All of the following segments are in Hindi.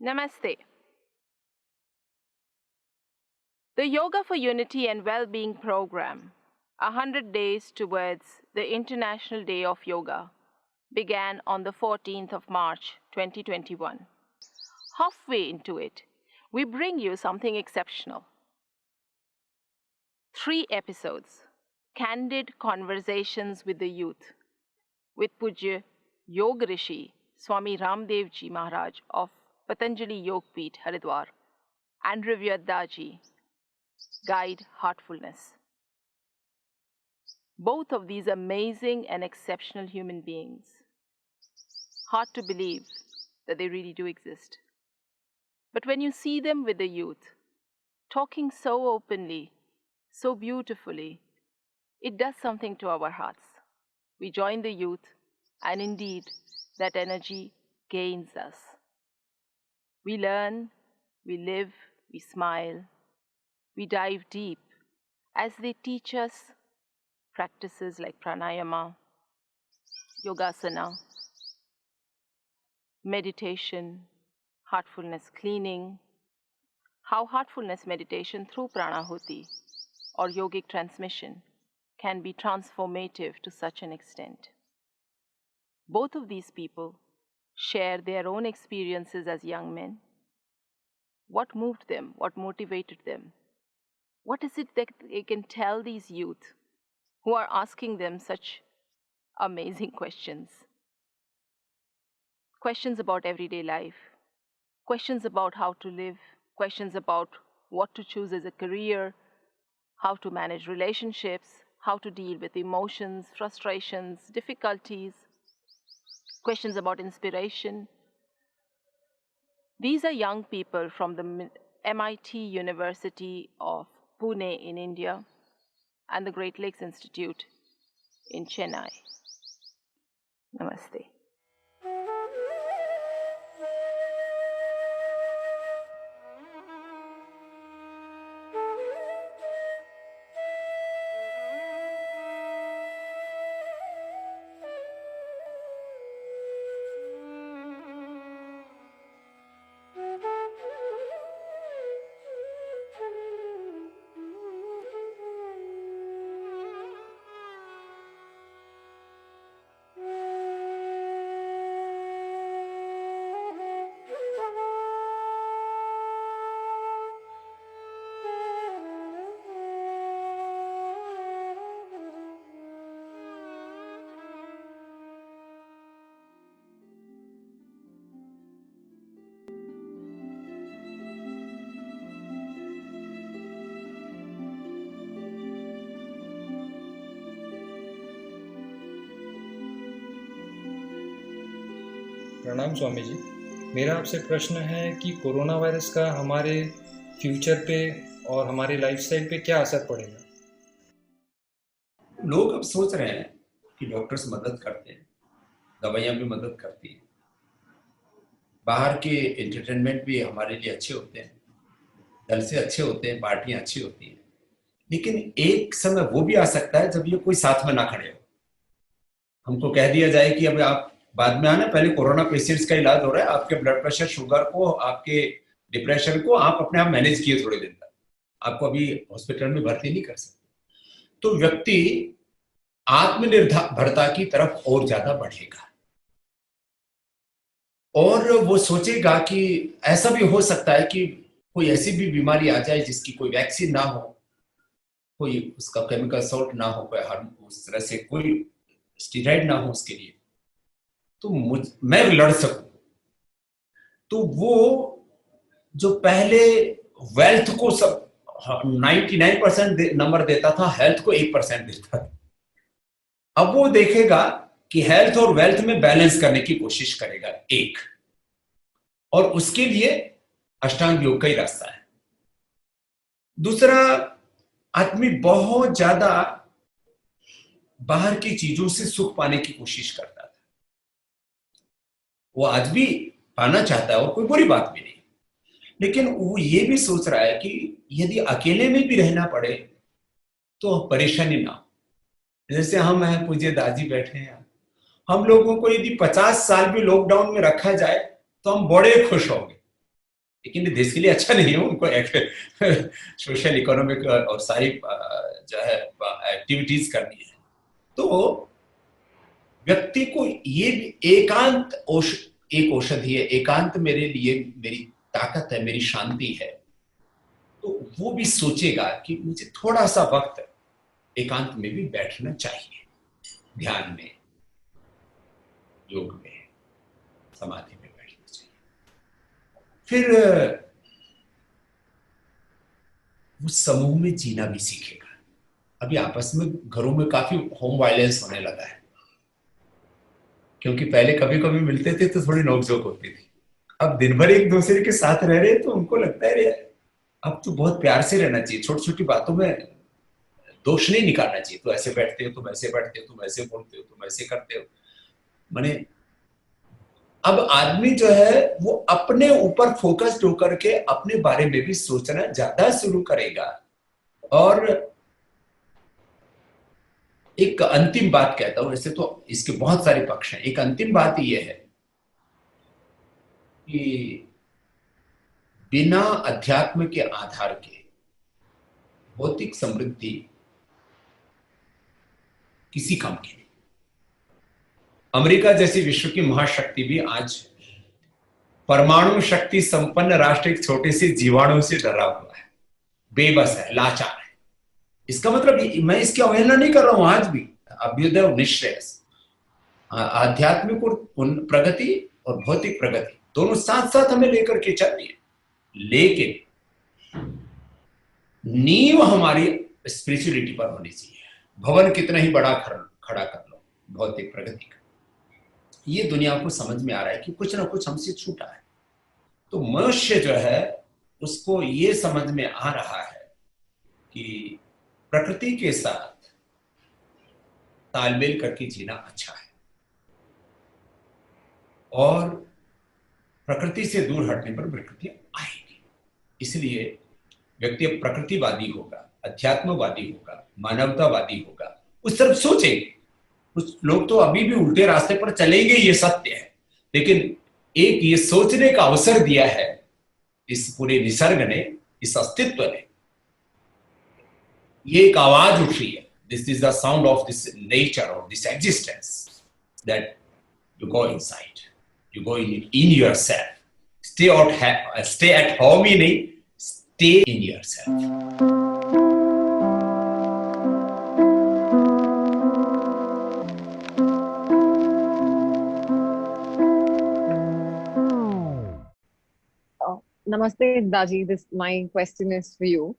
Namaste. The Yoga for Unity and Well-Being program, 100 days towards the International Day of Yoga, began on the 14th of March 2021. Halfway into it, we bring you something exceptional. 3 episodes, candid conversations with the youth, with Pujya Yoga Rishi Swami Ramdev Ji Maharaj of Patanjali Yog Peeth, Haridwar, and Revered Daji, Guide Heartfulness. Both of these amazing and exceptional human beings. Hard to believe that they really do exist. But when you see them with the youth, talking so openly, so beautifully, it does something to our hearts. We join the youth, and indeed, that energy gains us. We learn, we live, we smile, we dive deep as they teach us practices like pranayama, yogasana, meditation, heartfulness cleaning, how heartfulness meditation through pranahuti or yogic transmission can be transformative to such an extent. Both of these people share their own experiences as young men. What moved them? What motivated them? What is it that they can tell these youth who are asking them such amazing questions? Questions about everyday life, questions about how to live, questions about what to choose as a career, how to manage relationships, how to deal with emotions, frustrations, difficulties, questions about inspiration. These are young people from the MIT University of Pune in India and the Great Lakes Institute in Chennai. Namaste. प्रणाम स्वामी जी। मेरा आपसे प्रश्न है कि कोरोना वायरस का हमारे फ्यूचर पे और हमारे लाइफस्टाइल पे क्या असर पड़ेगा? लोग अब सोच रहे हैं कि डॉक्टर्स मदद करते हैं, दवाइयाँ भी मदद करती हैं, बाहर के एंटरटेनमेंट भी हमारे लिए अच्छे होते हैं, जलसे अच्छे होते हैं, पार्टियाँ अच्छी होती हैं, लेकिन एक समय वो भी आ सकता है जब ये कोई साथ में ना खड़े हो। हमको कह दिया जाए कि अब आप बाद में आना, पहले कोरोना पेशेंट्स का इलाज हो रहा है, आपके ब्लड प्रेशर, शुगर को, आपके डिप्रेशन को आप अपने आप मैनेज किए थोड़े दिन तक, आपको अभी हॉस्पिटल में भर्ती नहीं कर सकते। तो व्यक्ति आत्मनिर्भरता की तरफ और ज्यादा बढ़ेगा और वो सोचेगा कि ऐसा भी हो सकता है कि कोई ऐसी भी बीमारी आ जाए जिसकी कोई वैक्सीन ना हो, कोई उसका केमिकल सॉल्ट ना हो, कोई उस तरह से कोई स्टेरॉइड ना हो उसके लिए, तो मैं लड़ सकूं। तो वो जो पहले वेल्थ को सब 99% नंबर देता था, हेल्थ को 1% देता था, अब वो देखेगा कि हेल्थ और वेल्थ में बैलेंस करने की कोशिश करेगा एक, और उसके लिए अष्टांग योग का ही रास्ता है। दूसरा, आदमी बहुत ज्यादा बाहर की चीजों से सुख पाने की कोशिश करता था, वो आज भी पाना चाहता है और कोई बुरी बात भी नहीं, लेकिन वो ये भी सोच रहा है कि यदि अकेले में भी रहना पड़े तो परेशानी ना हो। जैसे हम हैं, पूज्य दादी बैठे हैं, हम लोगों को यदि 50 साल भी लॉकडाउन में रखा जाए तो हम बड़े खुश होंगे, लेकिन देश के लिए अच्छा नहीं है। उनको सोशल इकोनॉमिक और सारी जो है एक्टिविटीज करनी है। तो व्यक्ति को ये एकांत एक औषधि है। एकांत मेरे लिए मेरी ताकत है, मेरी शांति है। तो वो भी सोचेगा कि मुझे थोड़ा सा वक्त एकांत में भी बैठना चाहिए, ध्यान में, योग में, समाधि में बैठना चाहिए। फिर वो समूह में जीना भी सीखेगा। अभी आपस में घरों में काफी होम वायलेंस होने लगा है, क्योंकि पहले कभी कभी मिलते थे तो थोड़ी नोकझोंक होती थी। अब दिन भर एक दूसरे के साथ रह रहे तो उनको लगता है रे अब तो बहुत प्यार से रहना चाहिए, छोटी छोटी बातों में दोष नहीं निकालना चाहिए। तो ऐसे बैठते हो, तुम ऐसे बैठते हो, तुम ऐसे बोलते हो, तुम ऐसे करते हो। माने अब आदमी जो है वो अपने ऊपर फोकस्ड होकर के अपने बारे में भी सोचना ज्यादा शुरू करेगा। और एक अंतिम बात कहता हूं, वैसे तो इसके बहुत सारे पक्ष हैं। एक अंतिम बात यह है कि बिना अध्यात्म के आधार के भौतिक समृद्धि किसी काम की नहीं। अमेरिका जैसी विश्व की महाशक्ति भी आज परमाणु शक्ति संपन्न राष्ट्र एक छोटे से जीवाणु से डरा हुआ है, बेबस है, लाचार है। इसका मतलब मैं इसकी अवहेलना नहीं कर रहा हूं। आज भी अभ्युदय और निःश्रेयस, आध्यात्मिक और प्रगति और भौतिक प्रगति दोनों साथ साथ हमें लेकर के चलनी है। लेकिन नींव हमारी स्पिरिचुअलिटी पर होनी चाहिए। भवन कितना ही बड़ा खड़ा कर लो, भौतिक प्रगति का ये दुनिया को समझ में आ रहा है कि कुछ ना कुछ हमसे छूटा है। तो मनुष्य जो है उसको ये समझ में आ रहा है कि प्रकृति के साथ तालमेल करके जीना अच्छा है, और प्रकृति से दूर हटने पर विकृति आएगी। इसलिए व्यक्ति अब प्रकृतिवादी होगा, अध्यात्मवादी होगा, मानवतावादी होगा, उस तरफ सोचेंगे। कुछ लोग तो अभी भी उल्टे रास्ते पर चलेंगे, ये सत्य है। लेकिन एक ये सोचने का अवसर दिया है इस पूरे निसर्ग ने, इस अस्तित्व ने। ये एक आवाज उठ रही है, this is the sound of this nature और this existence, that you go inside, you go in yourself. Stay at home ही नहीं, stay in yourself. Namaste, Daji. My question is for you.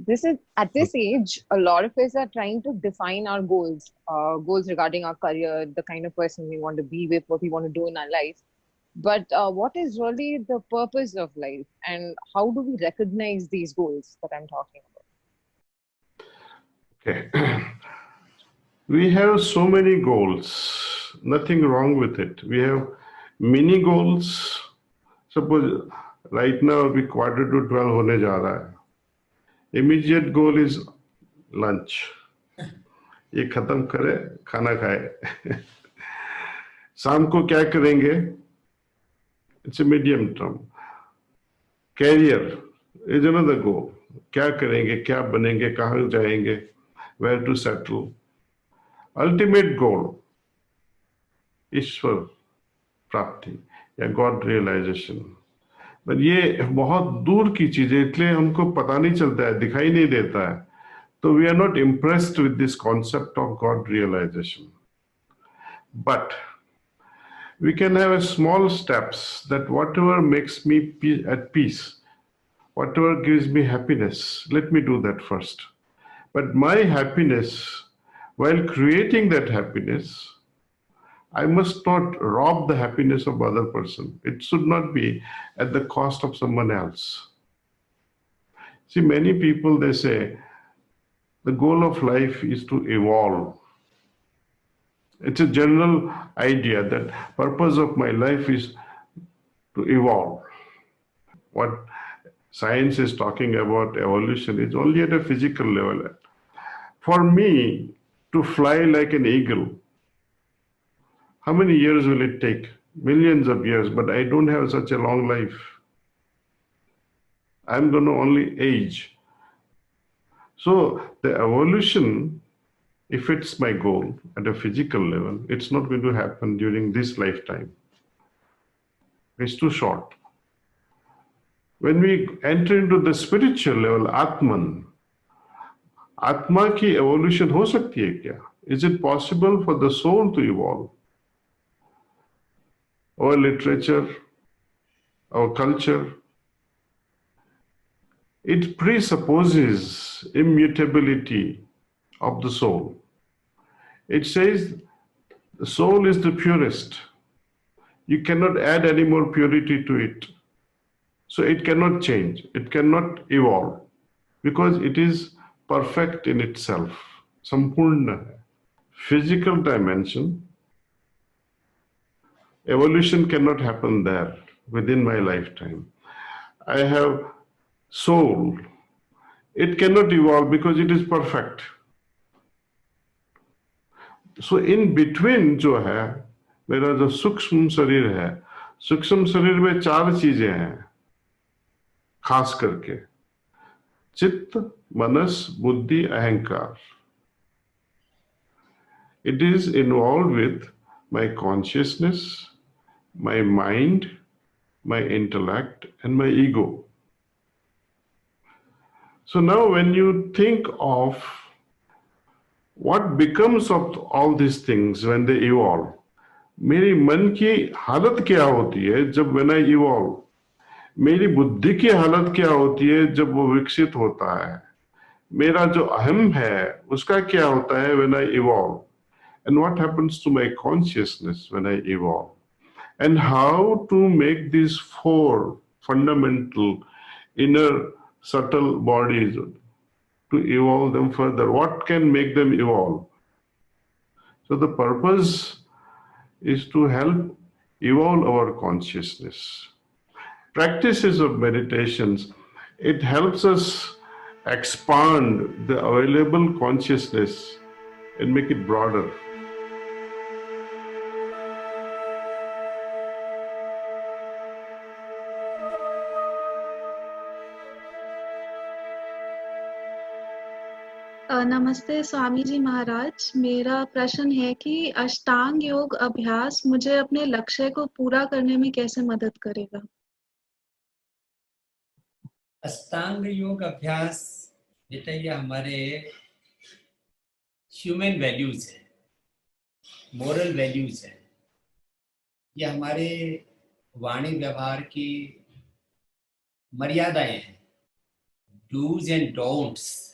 This is at this age, a lot of us are trying to define our goals regarding our career, the kind of person we want to be with, what we want to do in our life. But what is really the purpose of life, and how do we recognize these goals that I'm talking about? Okay. We have so many goals, nothing wrong with it. We have mini goals. Suppose right now अभी 11:45 होने जा रहा है. Immediate goal is lunch. ये खत्म करे, खाना खाए. शाम को क्या करेंगे? It's a medium term. Career is another goal. क्या करेंगे, क्या बनेंगे, कहाँ जाएंगे, where to settle. Ultimate goal, ईश्वर प्राप्ति या God realization. पर ये बहुत दूर की चीज है, इसलिए हमको पता नहीं चलता है, दिखाई नहीं देता है. तो we are not impressed with this concept of God realization. But we can have a small steps that whatever makes me at peace, whatever gives me happiness, let me do that first. But my happiness, while creating that happiness, I must not rob the happiness of other person. It should not be at the cost of someone else. See, many people, they say, the goal of life is to evolve. It's a general idea that purpose of my life is to evolve. What science is talking about evolution is only at a physical level. For me to fly like an eagle, how many years will it take? Millions of years, but I don't have such a long life. I'm going to only age. So the evolution, if it's my goal at a physical level, it's not going to happen during this lifetime. It's too short. When we enter into the spiritual level, Atman, आत्मा की evolution हो सकती है क्या? Is it possible for the soul to evolve? Our literature, our culture, it presupposes immutability of the soul. It says the soul is the purest. You cannot add any more purity to it. So it cannot change, it cannot evolve, because it is perfect in itself. Sampurna hai. Physical dimension, evolution cannot happen there within my lifetime. I have soul. It cannot evolve because it is perfect. So in between जो है, मेरा जो सूक्ष्म शरीर है, सूक्ष्म शरीर में 4 चीजें हैं, खास करके चित्त, मनस, बुद्धि, अहंकार. It is involved with my consciousness, my mind, my intellect, and my ego. So now when you think of what becomes of all these things when they evolve, मेरी मन की हालत क्या होती है जब when I evolve? मेरी बुद्धि की हालत क्या होती है जब वो विकसित होता है? मेरा जो अहम है उसका क्या होता है when I evolve? And what happens to my consciousness when I evolve? And how to make these 4 fundamental inner subtle bodies to evolve them further? What can make them evolve? So the purpose is to help evolve our consciousness. Practices of meditations, it helps us expand the available consciousness and make it broader. नमस्ते स्वामी जी महाराज, मेरा प्रश्न है कि अष्टांग योग अभ्यास मुझे अपने लक्ष्य को पूरा करने में कैसे मदद करेगा? अष्टांग योग अभ्यास बेटा ये हमारे ह्यूमन वैल्यूज है, मोरल वैल्यूज है, ये हमारे वाणी व्यवहार की मर्यादाएं हैं, डूज एंड डोंट्स,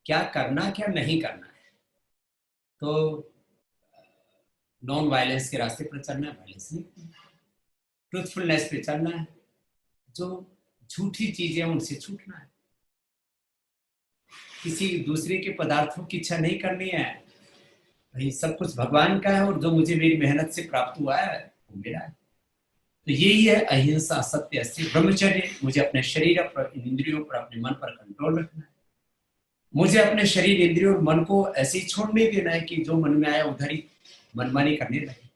क्या करना क्या नहीं करना है. तो नॉन वायलेंस के रास्ते पर चलना है, वायलेंस नहीं, ट्रूथफुलनेस पे चलना है, जो झूठी चीजें उनसे छूटना है, किसी दूसरे के पदार्थों की इच्छा नहीं करनी है. भाई सब कुछ भगवान का है और जो मुझे मेरी मेहनत से प्राप्त हुआ है वो मेरा है. तो यही है अहिंसा, सत्य, अस्थिर, ब्रह्मचर्य. मुझे अपने शरीर पर, इंद्रियों पर, अपने मन पर कंट्रोल रखना है. मुझे अपने शरीर, इंद्रियों और मन को ऐसे ही छोड़ नहीं देना है कि जो मन में आया उधर ही मनमानी करने लगे.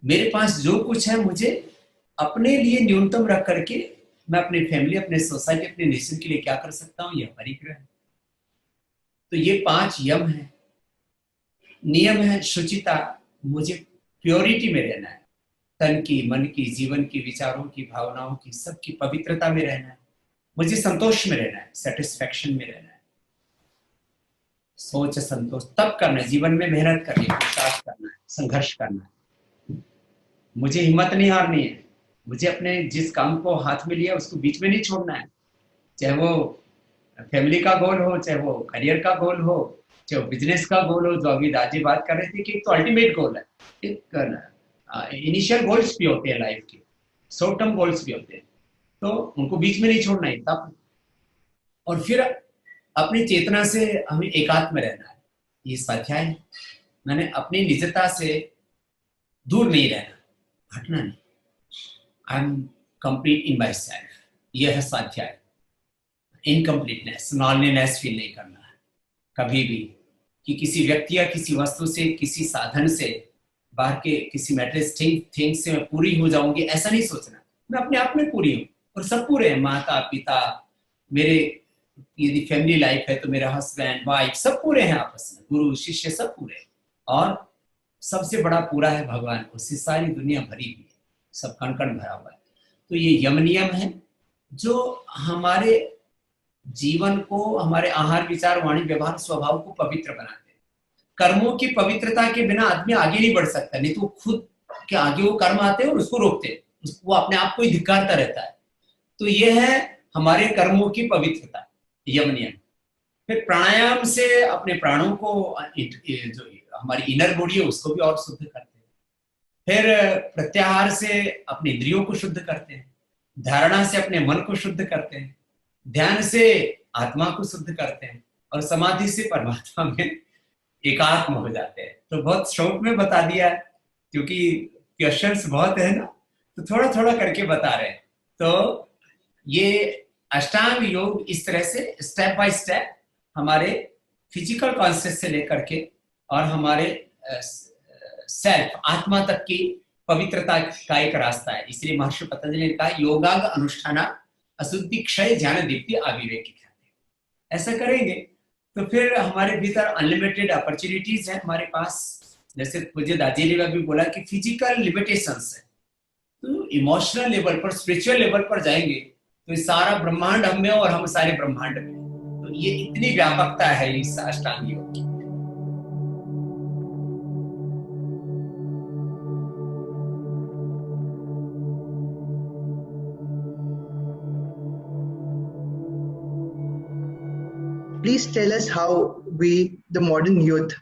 मेरे पास जो कुछ है मुझे अपने लिए न्यूनतम रख करके मैं अपनी फैमिली, अपने सोसाइटी, अपने नेशन के लिए क्या कर सकता हूँ, यह परिग्रह है. तो ये 5 यम है, नियम है. शुचिता, मुझे प्योरिटी में रहना है, तन की, मन की, जीवन की, विचारों की, भावनाओं की, सबकी पवित्रता में रहना है. मुझे संतोष में रहना है, सेटिस्फैक्शन में रहना है. सोच संतोष तब करना है, जीवन में मेहनत करनी है, पुरुषार्थ करना है, संघर्ष करना है. मुझे हिम्मत नहीं हारनी है. मुझे अपने जिस काम को हाथ में लिया उसको बीच में नहीं छोड़ना है, चाहे वो फैमिली का गोल हो, चाहे वो करियर का गोल हो, चाहे वो बिजनेस का गोल हो. जो अभी राजी बात कर रहे थे कि एक तो अल्टीमेट गोल है, एक इनिशियल गोल्स भी होते हैं लाइफ के, शॉर्ट टर्म गोल्स भी होते हैं, तो उनको बीच में नहीं छोड़ना है तब. और फिर अपनी चेतना से हमें एकात्म रहना है. ये स्वाध्याय है. मैंने अपनी निजता से दूर नहीं रहना, हटना नहीं. I am complete in my self. यह है स्वाध्याय. इनकम्प्लीटनेस, नॉनलीनेस फील नहीं करना है कभी भी कि किसी व्यक्ति या किसी वस्तु से, किसी साधन से, बाहर के किसी मैटेरियलिस्टिक थिंग से मैं पूरी हो जाऊंगी, ऐसा नहीं सोचना. मैं अपने आप में पूरी हूँ. और सब पूरे हैं, माता पिता, मेरे यदि फैमिली लाइफ है तो मेरा हस्बैंड वाइफ सब पूरे हैं आपस में, गुरु शिष्य सब पूरे हैं। और सबसे बड़ा पूरा है भगवान, उससे सारी दुनिया भरी हुई है, सब कण कण भरा हुआ है। तो ये यम नियम है जो हमारे जीवन को, हमारे आहार विचार वाणी व्यवहार स्वभाव को पवित्र बनाते हैं। कर्मों की पवित्रता के बिना आदमी आगे नहीं बढ़ सकता, नहीं तो खुद के आगे वो कर्म आते हैं और उसको रोकते हैं, वो अपने आप को ही धिक्कारता रहता है। तो ये है हमारे कर्मों की पवित्रता, यम नियम। फिर प्राणायाम से अपने प्राणों को, जो हमारी इनर बॉडी है उसको भी और शुद्ध करते हैं। फिर प्रत्याहार से अपने इंद्रियों को शुद्ध करते हैं, धारणा से अपने मन को शुद्ध करते हैं, ध्यान से आत्मा को शुद्ध करते हैं, और समाधि से परमात्मा में एकात्म हो जाते हैं। तो बहुत शॉर्ट में बता दिया है, क्योंकि क्वेश्चंस बहुत है ना, तो थोड़ा थोड़ा करके बता रहे हैं। तो ये अष्टांग योग इस तरह से स्टेप बाय स्टेप हमारे फिजिकल कॉन्शियस से लेकर के और हमारे सेल्फ आत्मा तक की पवित्रता का एक रास्ता है। इसलिए महर्षि पतंजलि ने कहा योगांग अनुष्ठाना अशुद्धि क्षय ज्ञान दीप्ति अविवेकी ख्याति। ऐसा करेंगे तो फिर हमारे भीतर अनलिमिटेड अपॉर्चुनिटीज है हमारे पास। जैसे पूज्य दादाजी ने भी बोला कि फिजिकल लिमिटेशंस है, तो इमोशनल लेवल पर, स्पिरिचुअल लेवल पर जाएंगे तो ये सारा ब्रह्मांड हम में और हम सारे ब्रह्मांड में। तो ये इतनी व्यापकता है इस अष्टांग योग की। Please tell us how we, the modern youth,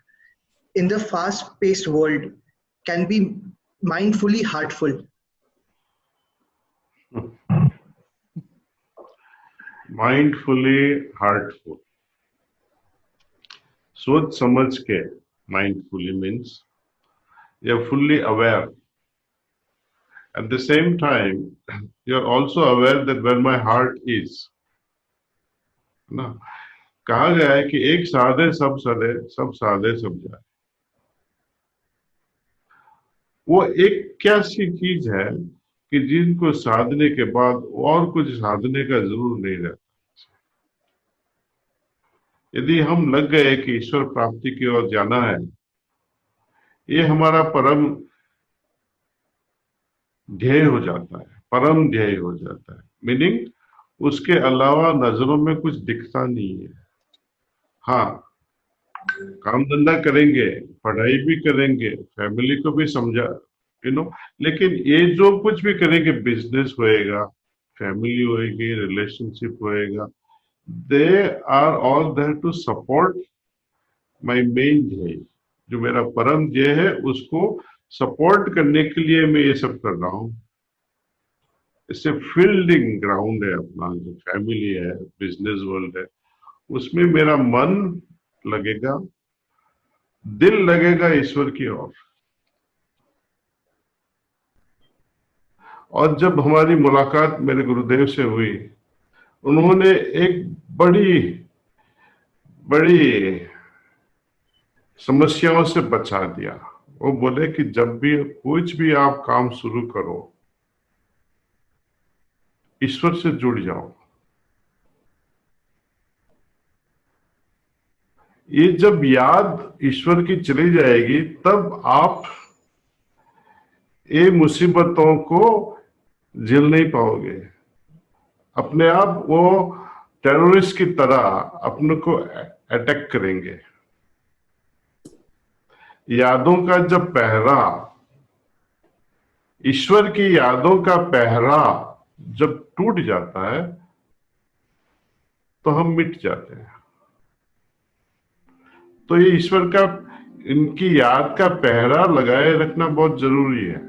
in the fast-paced world, can be mindfully heartful. Mindfully heartful. सोच समझ के mindfully means you're fully aware. At the same time, you're also aware that where my heart is. ना कहा गया है कि एक साधे सब सदे, सब साधे सब जाए। वो एक क्या सी चीज है कि जिनको साधने के बाद और कुछ साधने का जरूर नहीं रहता। यदि हम लग गए कि ईश्वर प्राप्ति की ओर जाना है, ये हमारा परम ध्येय हो जाता है, परम ध्येय हो जाता है। मीनिंग उसके अलावा नजरों में कुछ दिखता नहीं है। हाँ, काम धंधा करेंगे, पढ़ाई भी करेंगे, फैमिली को भी समझा लेकिन ये जो कुछ भी करेंगे, बिजनेस होएगा, फैमिली होएगी, रिलेशनशिप होएगा, they are all there to support my main ध्येय। जो मेरा परम ध्येय है उसको सपोर्ट करने के लिए मैं ये सब कर रहा हूँ। इससे फील्डिंग ग्राउंड है अपना, जो फैमिली है, बिजनेस वर्ल्ड है, उसमें मेरा मन लगेगा, दिल लगेगा ईश्वर की ओर। और जब हमारी मुलाकात मेरे गुरुदेव से हुई, उन्होंने एक बड़ी बड़ी समस्याओं से बचा दिया। वो बोले कि जब भी कुछ भी आप काम शुरू करो, ईश्वर से जुड़ जाओ। ये जब याद ईश्वर की चली जाएगी, तब आप ये मुसीबतों को झेल नहीं पाओगे। अपने आप वो टेररिस्ट की तरह अपने को अटैक करेंगे। यादों का जब पहरा, ईश्वर की यादों का पहरा जब टूट जाता है, तो हम मिट जाते हैं। तो ये ईश्वर का, इनकी याद का पहरा लगाए रखना बहुत जरूरी है।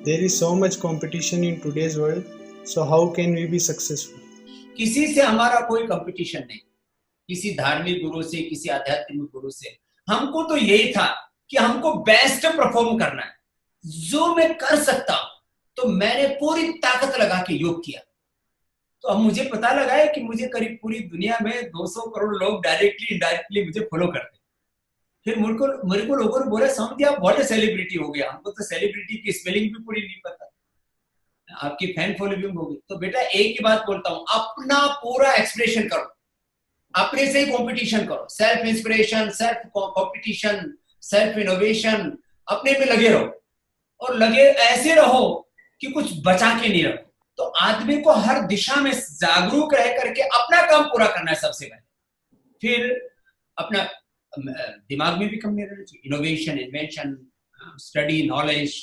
There is so much competition in today's world, so how can we be successful? किसी से हमारा कोई कंपटीशन नहीं, किसी धार्मिक गुरु से, किसी आध्यात्मिक गुरु से। हमको तो यही था कि हमको बेस्ट परफॉर्म करना है, जो मैं कर सकता हूं। तो मैंने पूरी ताकत लगा के योग किया। तो अब मुझे पता लगा है कि मुझे करीब पूरी दुनिया में 200 करोड़ लोग डायरेक्टली इनडायरेक्टली मुझे फॉलो करते हैं। फिर मेरे को लोगों ने बोला समझिए आप बड़े सेलिब्रिटी हो गए, हमको तो सेलिब्रिटी की स्पेलिंग भी पूरी नहीं पता, आपकी फैन फॉलोइंग होगी। तो बेटा एक ही बात बोलता हूं, अपना पूरा एक्सप्रेशन करो, अपने से ही कंपटीशन करो, self inspiration, self competition, self innovation, अपने में लगे रहो और लगे ऐसे रहो कि कुछ बचा के नहीं रखो। तो आदमी को हर दिशा में जागरूक रह करके अपना काम पूरा करना है सबसे पहले, फिर अपना दिमाग में भी कम नहीं रहना चाहिए, इनोवेशन, इन्वेंशन, स्टडी, नॉलेज,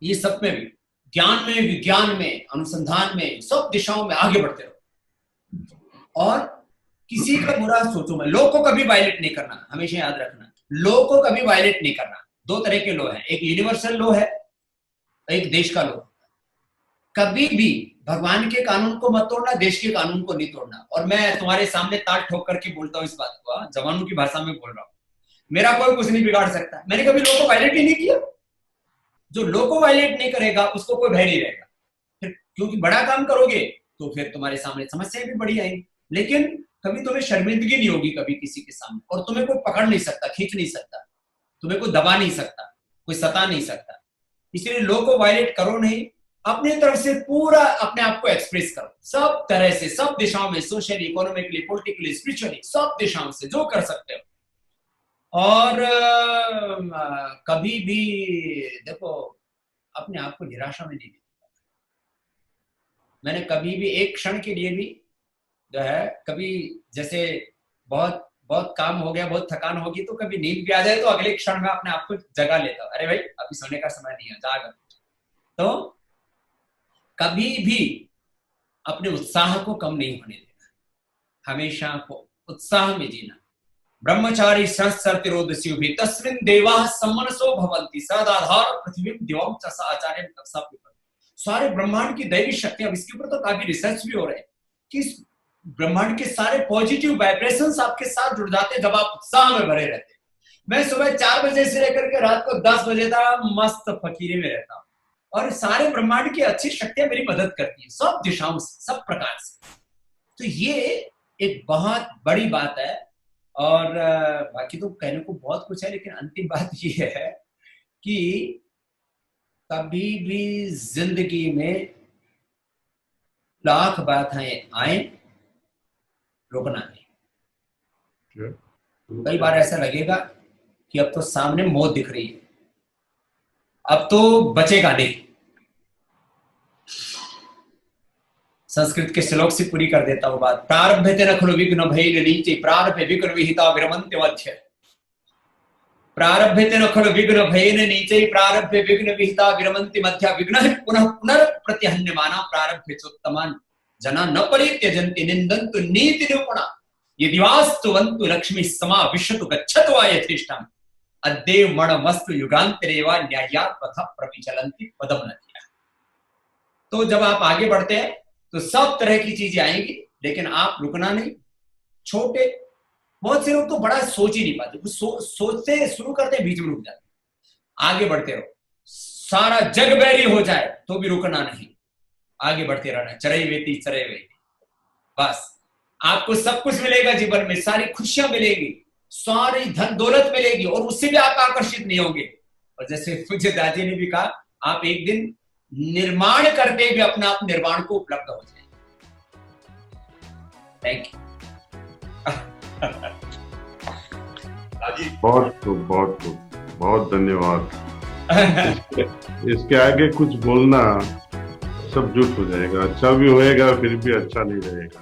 ये सब में भी, ज्ञान में, विज्ञान में, अनुसंधान में, सब दिशाओं में आगे बढ़ते रहो। और किसी का बुरा सोचो मैं, लोग को कभी वायलेट नहीं करना, हमेशा याद रखना, लोग को कभी वायलेट नहीं करना। दो तरह के लो हैं, एक यूनिवर्सल लो है, एक देश का लो। कभी भी भगवान के कानून को मत तोड़ना, देश के कानून को नहीं तोड़ना। और मैं तुम्हारे सामने ताल ठोक करके बोलता हूँ इस बात को, जवानों की भाषा में बोल रहा हूँ, मेरा कोई कुछ नहीं बिगाड़ सकता। मैंने कभी लोगों को वायलेट ही नहीं किया। जो लोगों को वायलेट नहीं करेगा उसको कोई भय नहीं रहेगा। फिर क्योंकि बड़ा काम करोगे तो फिर तुम्हारे सामने समस्याएं भी बड़ी आएंगी, लेकिन कभी तुम्हें शर्मिंदगी नहीं होगी कभी किसी के सामने, और तुम्हें कोई पकड़ नहीं सकता, खींच नहीं सकता, तुम्हें कोई दबा नहीं सकता, कोई सता नहीं सकता। इसलिए लोगों को वायलेट करो नहीं, अपनी तरफ से पूरा अपने आप को एक्सप्रेस करो, सब तरह से, सब दिशाओं में, सोशली, इकोनॉमिकली, पॉलिटिकली, स्पिरिचुअली, सब दिशाओं से जो कर सकते हो। और कभी भी देखो अपने आप को निराशा में नहीं देखा। मैंने कभी भी एक क्षण के लिए भी जो है, कभी जैसे बहुत बहुत काम हो गया, बहुत थकान होगी, तो कभी नींद भी आ जाए तो अगले क्षण में अपने आप को जगा लेता हूं, अरे भाई अभी सोने का समय नहीं है, जाग। तो कभी भी अपने उत्साह को कम नहीं होने देना, हमेशा को उत्साह में जीना। ब्रह्मचारी संसर्तिरोदस्यु भी तस्मिन् देवाः सम्मनसो भवन्ति सदाधार पृथ्वीं दिवं च स आचार्यं तत्सा पिबन्ति। सारे ब्रह्मांड की दैवी शक्ति, अब इसके ऊपर तो काफी रिसर्च भी हो रहे हैं कि ब्रह्मांड के सारे पॉजिटिव वाइब्रेशंस आपके साथ जुड़ जाते हैं जब आप उत्साह में भरे रहते हैं। मैं सुबह 4 बजे से लेकर के रात को 10 बजे तक मस्त फकीरी में रहता हूँ, और सारे ब्रह्मांड की अच्छी शक्तियां मेरी मदद करती है, सब दिशाओं से, सब प्रकार से। तो ये एक बहुत बड़ी बात है। और बाकी तो कहने को बहुत कुछ है, लेकिन अंतिम बात ये है कि कभी भी जिंदगी में लाख बातें आए, रोकना नहीं। कई बार ऐसा लगेगा कि अब तो सामने मौत दिख रही है, अब तो बचेगा नहीं। संस्कृत के श्लोक से पूरी कर देता हूं बात। प्रारभ्यते न खलु विघ्न भयेन नीचे प्रारभ्य विघ्न विहिता विरमन्ति मध्य। प्रारभ्यते न खलु विघ्न भयेन नीचे प्रारभ्य विघ्न विहिता विरमन्ति मध्य। विघ्न पुनः पुनर्प्रत्यहन्यमाना प्रारभ्य चोत्तमान् जना न परित्यजन्ति निन्दन्तु नीति निरूपणा यदि वास्तुवन्तु लक्ष्मी समा विशतु गच्छतु वा यथेष्टम् अद्यैव मणमस्तु युगान्तरे वा न्यायात् पथः प्रविचलन्ति पदम नद्यः। तो जब आप आगे बढ़ते हैं तो सब तरह की चीजें आएंगी, लेकिन आप रुकना नहीं। छोटे बहुत से लोग तो बड़ा सोच ही नहीं पाते, सोचते शुरू करते बीच में रुक जाते, आगे बढ़ते रहो। सारा जग बैरी हो जाए तो भी रुकना नहीं, आगे बढ़ते रहना। चरई वेती चरई वेती, बस आपको सब कुछ मिलेगा जीवन में, सारी खुशियां मिलेगी, सारी धन दौलत मिलेगी, और उससे भी आप आकर्षित नहीं होंगे। और जैसे पूज्य दादी ने भी कहा, आप एक दिन निर्माण करते हुए अपना आप निर्माण को उपलब्ध हो जाए। Thank you. बहुत खूब, बहुत खूब, बहुत धन्यवाद। इसके आगे कुछ बोलना सब झूठ हो जाएगा, अच्छा भी होएगा फिर भी अच्छा नहीं रहेगा।